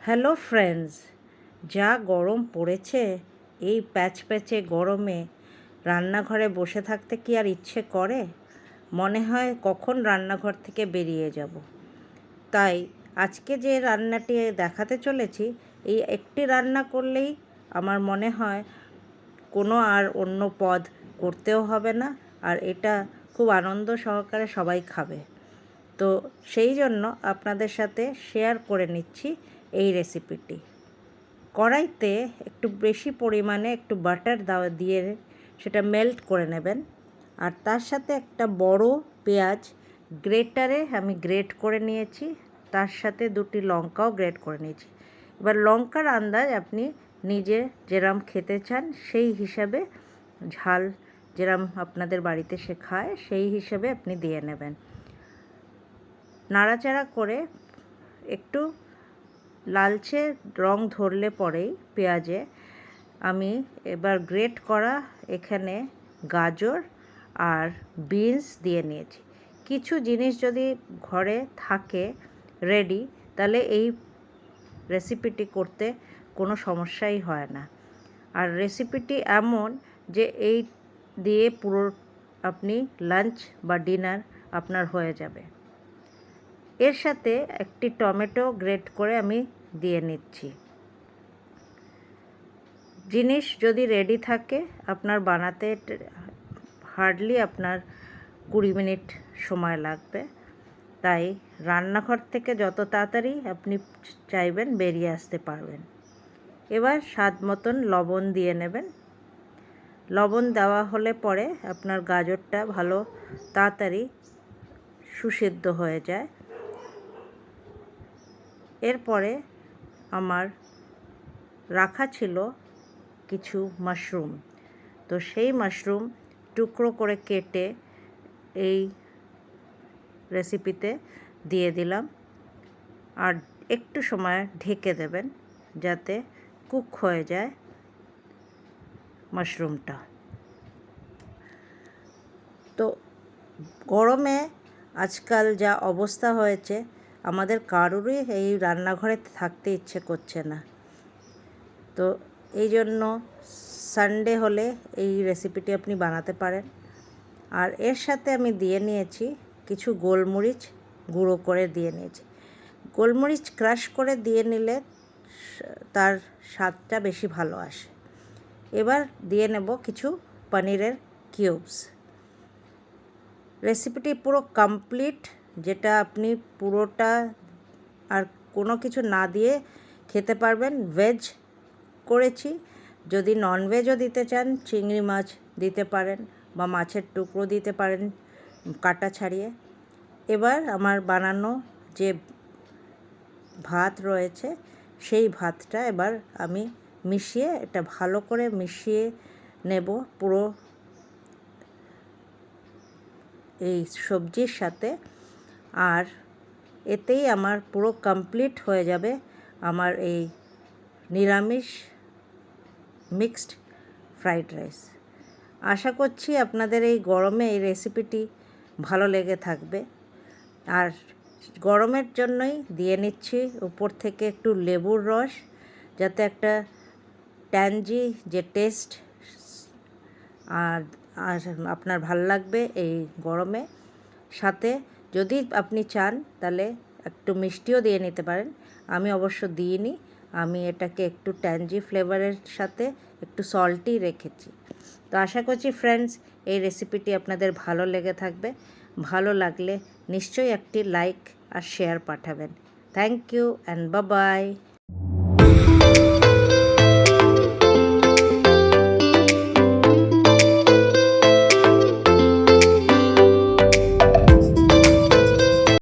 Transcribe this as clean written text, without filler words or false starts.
Hello friends, যা গরম পড়েছে এই প্যাচপ্যাচে গরমে রান্নাঘরে বসে থাকতে কি আর ইচ্ছে করে? মনে হয় কখন রান্নাঘর থেকে বেরিয়ে যাব। তাই আজকে যে রান্নাটি দেখাতে চলেছি, এই একটি রান্না করলেই আমার মনে হয় কোনো আর অন্য পদ করতেও হবে না, আর এটা খুব আনন্দ সহকারে সবাই খাবে। তো সেই জন্য আপনাদের সাথে শেয়ার করে নিচ্ছি এই রেসিপিটি। কড়াইতে একটু বেশি পরিমাণে একটু বাটার দিয়ে সেটা মেল্ট করে নেবেন, আর তার সাথে একটা বড় পেঁয়াজ গ্রেটারে আমি গ্রেট করে নিয়েছি, তার সাথে দুটি লঙ্কাও গ্রেট করে নিয়েছি। এবার লঙ্কার আন্দাজ আপনি নিজে যেরম খেতে চান সেই হিসাবে, ঝাল যেরম আপনাদের বাড়িতে সে খায় সেই হিসাবে আপনি দিয়ে নেবেন। নাড়াচাড়া করে একটু লালচে রং ধরলে পরেই পেঁয়াজে আমি এবার গ্রেট করা এখানে গাজর আর বিনস দিয়ে নিয়েছি। কিছু জিনিস যদি ঘরে থাকে রেডি, তাহলে এই রেসিপিটি করতে কোনো সমস্যাই হয় না। আর রেসিপিটি এমন যে এই দিয়ে পুরো আপনি লাঞ্চ বা ডিনার আপনার হয়ে যাবে। এর সাথে একটি টমেটো গ্রেট করে আমি দিয়ে নিচ্ছি। জিনিস যদি রেডি থাকে আপনার বানাতে হার্ডলি আপনার 20 মিনিট সময় লাগবে। তাই রান্নাঘর থেকে যত তাড়াতাড়ি আপনি চাইবেন বেরিয়ে আসতে পারবেন। এবার স্বাদ মতন লবণ দিয়ে নেবেন। লবণ দেওয়া হলে পরে আপনার গাজরটা ভালো তাড়াতাড়ি সুসিদ্ধ হয়ে যায়। এরপরে আমার রাখা ছিল কিছু মাশরুম, তো সেই মাশরুম টুকরো করে কেটে এই রেসিপিতে দিয়ে দিলাম, আর একটু সময় ঢেকে দেবেন যাতে কুক হয়ে যায় মাশরুমটা। তো গরমে আজকাল যা অবস্থা হয়েছে, আমাদের কারোরই এই রান্নাঘরে থাকতে ইচ্ছে করছে না। তো এই জন্য সানডে হলে এই রেসিপিটি আপনি বানাতে পারেন। আর এর সাথে আমি দিয়ে নিয়েছি কিছু গোলমরিচ গুঁড়ো করে দিয়ে নিয়েছি। গোলমরিচ ক্রাশ করে দিয়ে নিলে তার স্বাদটা বেশি ভালো আসে। এবার দিয়ে নেব কিছু পনিরের কিউবস। রেসিপিটি পুরো কমপ্লিট, যেটা আপনি পুরোটা আর কোনো কিছু না দিয়ে খেতে পারবেন। ভেজ করেছি, যদি ননভেজও দিতে চান চিংড়ি মাছ দিতে পারেন বা মাছের টুকরো দিতে পারেন কাটা ছাড়িয়ে। এবার আমার বানানো যে ভাত রয়েছে সেই ভাতটা এবার আমি মিশিয়ে এটা ভালো করে মিশিয়ে নেব পুরো এই সবজির সাথে। আর এতেই আমার পুরো কমপ্লিট হয়ে যাবে আমার এই নিরামিষ মিক্সড ফ্রাইড রাইস। আশা করছি আপনাদের এই গরমে এই রেসিপিটি ভালো লেগে থাকবে। আর গরমের জন্যই দিয়ে নিচ্ছি উপর থেকে একটু লেবুর রস, যাতে একটা ট্যাঞ্জি যে টেস্ট আর আপনার ভাল লাগবে এই গরমে। সাথে যদি আপনি চান তাহলে একটু মিষ্টিও দিয়ে নিতে পারেন। আমি অবশ্য দিইনি, আমি এটাকে একটু ট্যাঞ্জি ফ্লেভারের সাথে একটু সল্টি রেখেছি। তো আশা করছি ফ্রেন্ডস এই রেসিপিটি আপনাদের ভালো লেগে থাকবে। ভালো লাগলে নিশ্চয়ই একটি লাইক আর শেয়ার পাঠাবেন। Thank you and bye by.